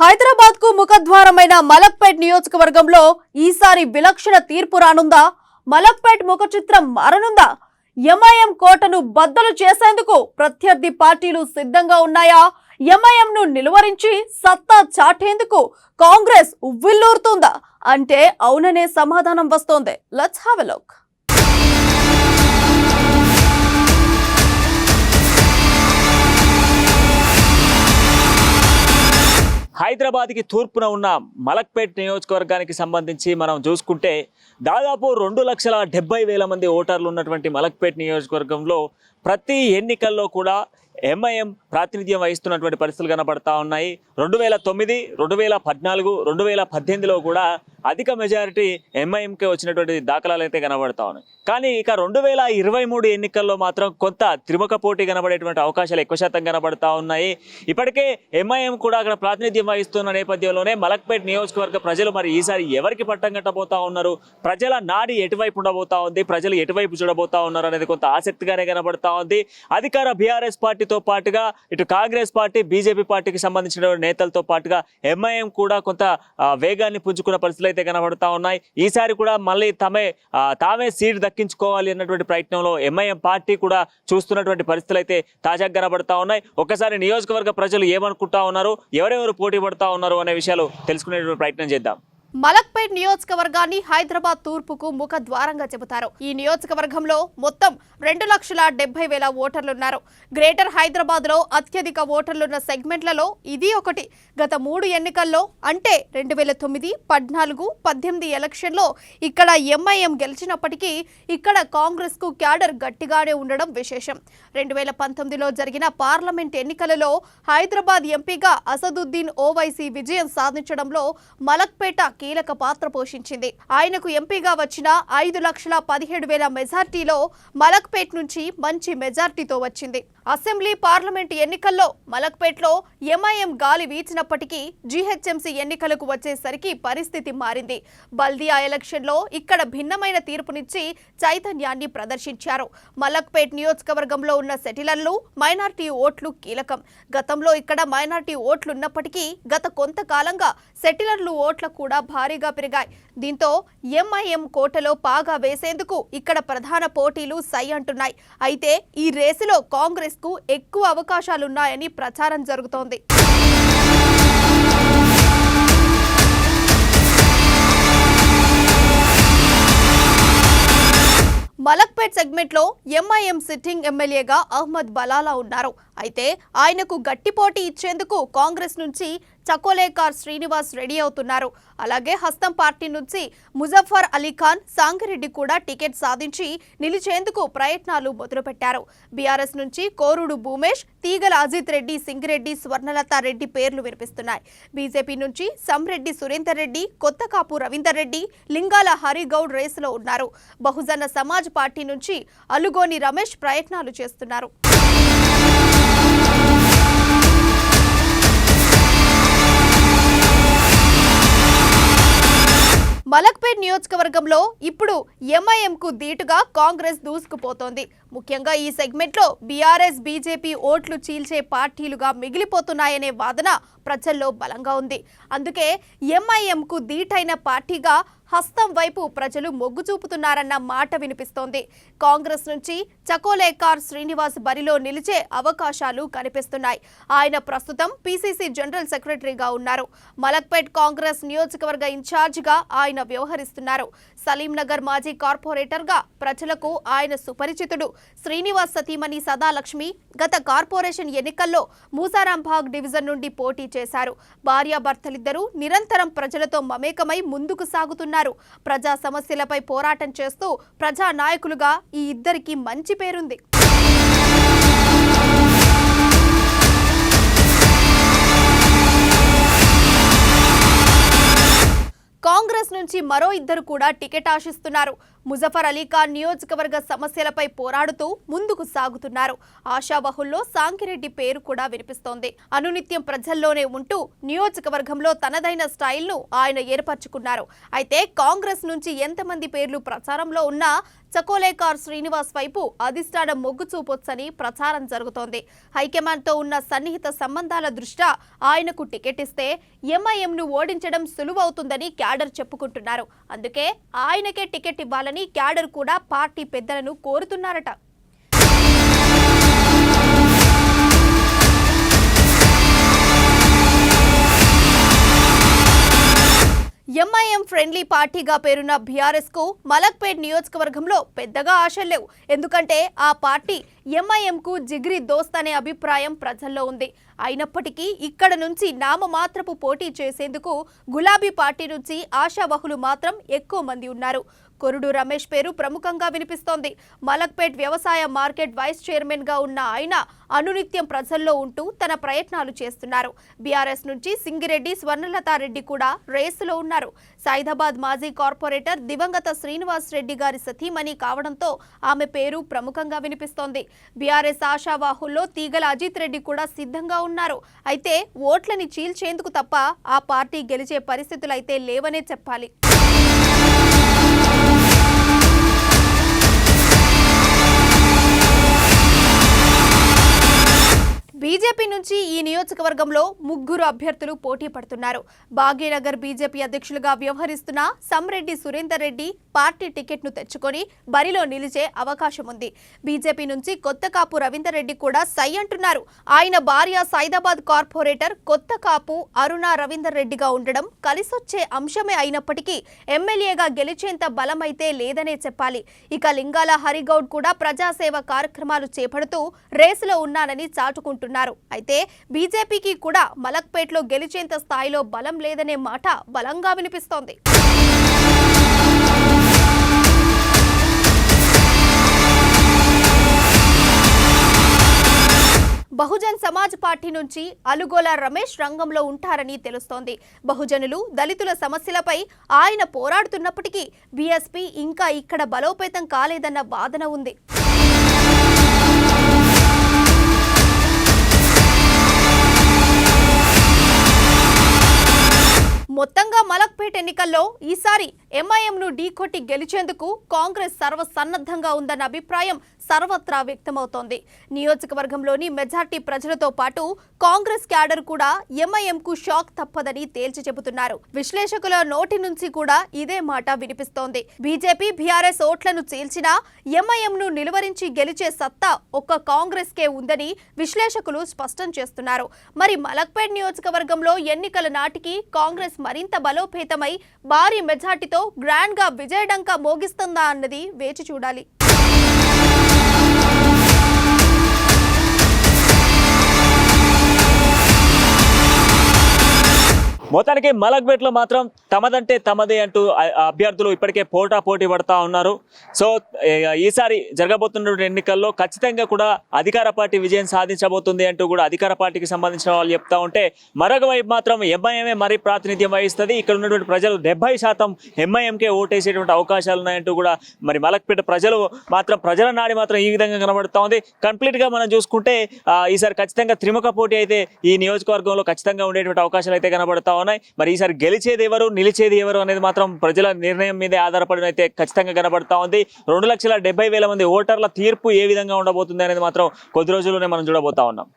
హైదరాబాద్ కు ముఖద్వారమైన మలక్పేట్ నియోజకవర్గంలో ఈసారి విలక్షణ తీర్పు రానుందా? మలక్పేట్ ముఖ చిత్రం మారనుందా? ఎంఐఎం కోటను బద్దలు చేసేందుకు ప్రత్యర్థి పార్టీలు సిద్ధంగా ఉన్నాయా? ఎంఐఎం ను నిలువరించి సత్తా చాటేందుకు కాంగ్రెస్ ఉవ్విల్లూరుతుందా అంటే అవుననే సమాధానం వస్తోంది. Let's have a look. హైదరాబాద్కి తూర్పున ఉన్న మలక్పేట్ నియోజకవర్గానికి సంబంధించి మనం చూసుకుంటే దాదాపు 2,70,000 మంది ఓటర్లు ఉన్నటువంటి మలక్పేట్ నియోజకవర్గంలో ప్రతి ఎన్నికల్లో కూడా ఎంఐఎం ప్రాతినిధ్యం వహిస్తున్నటువంటి పరిస్థితులు కనబడతా ఉన్నాయి. 2009, 2014, 2018లో కూడా అధిక మెజారిటీ ఎంఐఎంకే వచ్చినటువంటి దాఖలాలు అయితే కనబడతా ఉన్నాయి. కానీ ఇక 2023 ఎన్నికల్లో మాత్రం కొంత త్రిముఖ పోటీ కనబడేటువంటి అవకాశాలు ఎక్కువ శాతం కనబడతా ఉన్నాయి. ఇప్పటికే ఎంఐఎం కూడా అక్కడ ప్రాతినిధ్యం వహిస్తున్న నేపథ్యంలోనే మలక్పేట్ నియోజకవర్గ ప్రజలు మరి ఈసారి ఎవరికి పట్టం కట్టబోతా ఉన్నారు, ప్రజల నాడి ఎటువైపు ఉండబోతా ఉంది, ప్రజలు ఎటువైపు చూడబోతా ఉన్నారు అనేది కొంత ఆసక్తిగానే కనబడతా ఉంది. అధికార బీఆర్ఎస్ పార్టీతో పాటుగా ఇటు కాంగ్రెస్ పార్టీ, బీజేపీ పార్టీకి సంబంధించిన నేతలతో పాటుగా ఎంఐఎం కూడా కొంత వేగాన్ని పుంజుకున్న పరిస్థితులు అయితే కనబడతా ఉన్నాయి. ఈసారి కూడా మళ్ళీ తామే సీట్ దక్కించుకోవాలి అన్నటువంటి ప్రయత్నంలో ఎంఐఎం పార్టీ కూడా చూస్తున్నటువంటి పరిస్థితులు అయితే తాజాగా కనబడతా ఉన్నాయి. ఒక్కసారి నియోజకవర్గ ప్రజలు ఏమనుకుంటా ఉన్నారు, ఎవరెవరు పోటీ పడతా ఉన్నారు అనే విషయాలు తెలుసుకునేటువంటి ప్రయత్నం చేద్దాం. మలక్పేట్ నియోజకవర్గాన్ని హైదరాబాద్ తూర్పుకు ముఖ ద్వారంగా చెబుతారు. ఈ నియోజకవర్గంలో మొత్తం 2,70,000 ఓటర్లున్నారు. గ్రేటర్ హైదరాబాద్ లో అత్యధిక ఓటర్లున్న సెగ్మెంట్లలో ఇది ఒకటి. గత 3 ఎన్నికల్లో అంటే 2009, 14, 18 ఎలక్షన్లో ఇక్కడ ఎంఐఎం గెలిచినప్పటికీ ఇక్కడ కాంగ్రెస్ కు క్యాడర్ గట్టిగానే ఉండడం విశేషం. 2019లో జరిగిన పార్లమెంట్ ఎన్నికలలో హైదరాబాద్ ఎంపీగా అసదుద్దీన్ ఓవైసీ విజయం సాధించడంలో మలక్పేట కీలక పాత్ర పోషించింది. ఆయనకు ఎంపీగా వచ్చిన 5,17,000 మెజార్టీలో మలక్పేట్ నుంచి మంచి మెజార్టీతో వచ్చింది. అసెంబ్లీ, పార్లమెంట్ ఎన్నికల్లో మలక్పేట్లో ఎంఐఎం గాలి వీచినప్పటికీ జీహెచ్ఎంసీ ఎన్నికలకు వచ్చేసరికి పరిస్థితి మారింది. బల్దియా ఎలక్షన్లో ఇక్కడ భిన్నమైన తీర్పునిచ్చి చైతన్యాన్ని ప్రదర్శించారు. మలక్పేట్ నియోజకవర్గంలో ఉన్న సెటిలర్లు, మైనార్టీ ఓట్లు కీలకం. గతంలో ఇక్కడ మైనార్టీ ఓట్లున్నప్పటికీ గత కొంతకాలంగా సెటిలర్లు ఓట్ల కూడా భారీగా పెరిగాయి. దీంతో ఎంఐఎం కోటలో పాగా వేసేందుకు ఇక్కడ ప్రధాన పోటీలు సై అంటున్నాయి. అయితే ఈ రేసులో కాంగ్రెస్ కు ఎక్కువ అవకాశాలున్నాయని ప్రచారం జరుగుతోంది. మలక్పేట్ సెగ్మెంట్ లో ఎంఐఎం సిట్టింగ్ ఎమ్మెల్యేగా అహ్మద్ బలాలా ఉన్నారు. అయితే ఆయనకు గట్టి పోటీ ఇచ్చేందుకు కాంగ్రెస్ నుంచి చకోలేకార్ శ్రీనివాస్ రెడీ అవుతున్నారు. అలాగే హస్తం పార్టీ నుంచి ముజఫర్ అలీఖాన్, సాంగిరెడ్డి కూడా టికెట్ సాధించి నిలిచేందుకు ప్రయత్నాలు మొదలుపెట్టారు. బీఆర్ఎస్ నుంచి కోరుడు భూమేష్, తీగల అజిత్ రెడ్డి, సింగిరెడ్డి, స్వర్ణలత రెడ్డి పేర్లు వినిపిస్తున్నాయి. బీజేపీ నుంచి సంరెడ్డి సురేందర్ రెడ్డి, కొత్తకాపు రవీందర్ రెడ్డి, లింగాల హరిగౌడ్ రేసులో ఉన్నారు. బహుజన సమాజ్ పార్టీ నుంచి అలుగోని రమేష్ ప్రయత్నాలు చేస్తున్నారు. మలక్పేట్ నియోజకవర్గంలో ఇప్పుడు ఎంఐఎంకు ధీటుగా కాంగ్రెస్ దూసుకుపోతోంది. ముఖ్యంగా ఈ సెగ్మెంట్లో బీఆర్ఎస్, బీజేపీ ఓట్లు చీల్చే పార్టీలుగా మిగిలిపోతున్నాయనే వాదన ప్రజల్లో బలంగా ఉంది. అందుకే ఎంఐఎంకు ధీటైన పార్టీగా హస్తం వైపు ప్రజలు మొగ్గు చూపుతున్నారన్న మాట వినిపిస్తోంది. కాంగ్రెస్ నుంచి చకోలేకార్ శ్రీనివాస్ బరిలో నిలిచే అవకాశాలు కనిపిస్తున్నాయి. ఆయన ప్రస్తుతం పీసీసీ జనరల్ సెక్రటరీగా ఉన్నారు. మలక్పేట్ కాంగ్రెస్ నియోజకవర్గ ఇన్ఛార్జిగా ఆయన వ్యవహరిస్తున్నారు. సలీంనగర్ మాజీ కార్పొరేటర్గా ప్రజలకు ఆయన సుపరిచితుడు. శ్రీనివాస్ సతీమణి సదాలక్ష్మి గత కార్పొరేషన్ ఎన్నికల్లో మూసారాంబాగ్ డివిజన్ నుండి పోటీ చేశారు. భార్యాభర్తలిద్దరూ నిరంతరం ప్రజలతో మమేకమై ముందుకు సాగుతున్నారు. ప్రజా సమస్యలపై పోరాటం చేస్తూ ప్రజా నాయకులుగా ఈ ఇద్దరికి మంచి పేరుంది. కాంగ్రెస్ నుంచి మరో ఇద్దరు కూడా టికెట్ ఆశిస్తున్నారు. ముజఫర్ అలీఖాన్ నియోజకవర్గ సమస్యలపై పోరాడుతూ ముందుకు సాగుతున్నారు. ఆశావహుల్లో సాంగిరెడ్డి పేరు కూడా వినిపిస్తోంది. అనునిత్యం ప్రజల్లోనే ఉంటూ నియోజకవర్గంలో తనదైన స్టైల్ను ఆయన ఏర్పరచుకున్నారు. అయితే కాంగ్రెస్ నుంచి ఎంతమంది పేర్లు ప్రచారంలో ఉన్నా చకోలేకార్ శ్రీనివాస్ వైపు అధిష్టానం మొగ్గు చూపొచ్చని ప్రచారం జరుగుతోంది. హైకమాండ్తో ఉన్న సన్నిహిత సంబంధాల దృష్ట్యా ఆయనకు టికెట్ ఇస్తే ఎంఐఎంను ఓడించడం సులువవుతుందని క్యాడర్ చెప్పుకుంటున్నారు. అందుకే ఆయనకే టికెట్ ఇవ్వాలని క్యాడర్ కూడా పార్టీ పెద్దలను కోరుతున్నారట. ఎంఐఎం ఫ్రెండ్లీ పార్టీగా పేరున్న బీఆర్ఎస్ కు మలక్పేట్ నియోజకవర్గంలో పెద్దగా ఆశలు లేవు. ఎందుకంటే ఆ పార్టీ ఎంఐఎంకు జిగ్రీ దోస్త్ అనే అభిప్రాయం ప్రజల్లో ఉంది. అయినప్పటికీ ఇక్కడ నుంచి నామమాత్రపు పోటీ చేసేందుకు గులాబీ పార్టీ నుంచి ఆశావహులు మాత్రం ఎక్కువ మంది ఉన్నారు. కొరుడు రమేష్ పేరు ప్రముఖంగా వినిపిస్తోంది. మలక్పేట్ వ్యవసాయ మార్కెట్ వైస్ చైర్మన్ గా ఉన్న ఆయన అనునిత్యం ప్రజల్లో ఉంటూ తన ప్రయత్నాలు చేస్తున్నారు. బీఆర్ఎస్ నుంచి సింగిరెడ్డి స్వర్ణలతారెడ్డి కూడా రేసులో ఉన్నారు. సైదాబాద్ మాజీ కార్పొరేటర్ దివంగత శ్రీనివాస్ రెడ్డి గారి సతీమణి కావడంతో ఆమె పేరు ప్రముఖంగా వినిపిస్తోంది. బీఆర్ఎస్ ఆశావాహుల్లో తీగల అజిత్ రెడ్డి కూడా సిద్ధంగా ఉన్నారు. అయితే ఓట్లని చీల్చేందుకు తప్ప ఆ పార్టీ గెలిచే పరిస్థితులైతే లేవనే చెప్పాలి. బీజేపీ నుంచి ఈ నియోజకవర్గంలో ముగ్గురు అభ్యర్థులు పోటీ పడుతున్నారు. భాగ్యనగర్ బీజేపీ అధ్యక్షులుగా వ్యవహరిస్తున్న సమ్రెడ్డి సురేందర్ రెడ్డి పార్టీ టికెట్ను తెచ్చుకొని బరిలో నిలిచే అవకాశం ఉంది. బీజేపీ నుంచి కొత్తకాపు రవీందర్ రెడ్డి కూడా సై అంటున్నారు. ఆయన భార్య సైదాబాద్ కార్పొరేటర్ కొత్తకాపు అరుణ రవీందర్ రెడ్డిగా ఉండడం కలిసొచ్చే అంశమే అయినప్పటికీ ఎమ్మెల్యేగా గెలిచేంత బలమైతే లేదనే చెప్పాలి. ఇక లింగాల హరిగౌడ్ కూడా ప్రజాసేవ కార్యక్రమాలు చేపడుతూ రేసులో ఉన్నానని చాటుకుంటున్నారు. అయితే బీజేపీకి కూడా మలక్పేట్లో గెలిచేంత స్థాయిలో బలం లేదనే మాట బలంగా వినిపిస్తోంది. బహుజన్ సమాజ్ పార్టీ నుంచి అలుగోల రమేష్ రంగంలో ఉంటారని తెలుస్తోంది. బహుజనులు దళితుల సమస్యలపై ఆయన పోరాడుతున్నప్పటికీ బీఎస్పీ ఇంకా ఇక్కడ బలోపేతం కాలేదన్న వాదన ఉంది. మొత్తంగా మలక్పేట్ ఎన్నికల్లో ఈసారి ఎంఐఎంను ఢీకొట్టి గెలిచేందుకు కాంగ్రెస్ సర్వసన్నద్ధంగా ఉందన్న అభిప్రాయం సర్వత్రా వ్యక్తమవుతోంది. నియోజకవర్గంలోని మెజార్టీ ప్రజలతో పాటు కాంగ్రెస్ క్యాడర్ కూడా ఎంఐఎంకు షాక్ తప్పదని తేల్చి చెబుతున్నారు. విశ్లేషకుల నోటి నుంచి కూడా ఇదే మాట వినిపిస్తోంది. బీజేపీ బీఆర్ఎస్ ఓట్లను చీల్చినా ఎంఐఎంను నిలువరించి గెలిచే సత్తా ఒక్క కాంగ్రెస్ కే ఉందని విశ్లేషకులు స్పష్టం చేస్తున్నారు. మరి మలక్పేట్ నియోజకవర్గంలో ఎన్నికల నాటికి కాంగ్రెస్ మరింత బలోపేతమై భారీ మెజార్టీతో గ్రాండ్ గా విజయడంకా మోగిస్తుందా అన్నది వేచి చూడాలి. మొత్తానికి మలక్పేట్లో మాత్రం తమదంటే తమదే అంటూ అభ్యర్థులు ఇప్పటికే పోటీ పడతా ఉన్నారు. సో ఈసారి జరగబోతున్న ఎన్నికల్లో ఖచ్చితంగా కూడా అధికార పార్టీ విజయం సాధించబోతుంది అంటూ కూడా అధికార పార్టీకి సంబంధించిన వాళ్ళు చెప్తా ఉంటే, మరొక వైపు మాత్రం ఎంఐఎంఏ మరీ ప్రాతినిధ్యం వహిస్తుంది. ఇక్కడ ఉన్నటువంటి ప్రజలు 70% ఎంఐఎంకే ఓటేసేటువంటి అవకాశాలు ఉన్నాయంటూ కూడా మరి మలక్పేట ప్రజలు మాత్రం ప్రజల నాడి మాత్రం ఈ విధంగా కనబడుతూ ఉంది. కంప్లీట్గా మనం చూసుకుంటే ఈసారి ఖచ్చితంగా త్రిముఖ పోటీ అయితే ఈ నియోజకవర్గంలో ఖచ్చితంగా ఉండేటువంటి అవకాశాలు అయితే కనబడతా ఉన్నాయి. మరి ఈసారి గెలిచేది ఎవరు నిలిచేది ఎవరు అనేది మాత్రం ప్రజల నిర్ణయం మీదే ఆధారపడి అయితే ఖచ్చితంగా కనబడతా ఉంది. 2,70,000 మంది ఓటర్ల తీర్పు ఏ విధంగా ఉండబోతుంది అనేది మాత్రం కొద్ది రోజుల్లోనే మనం చూడబోతా ఉన్నాం.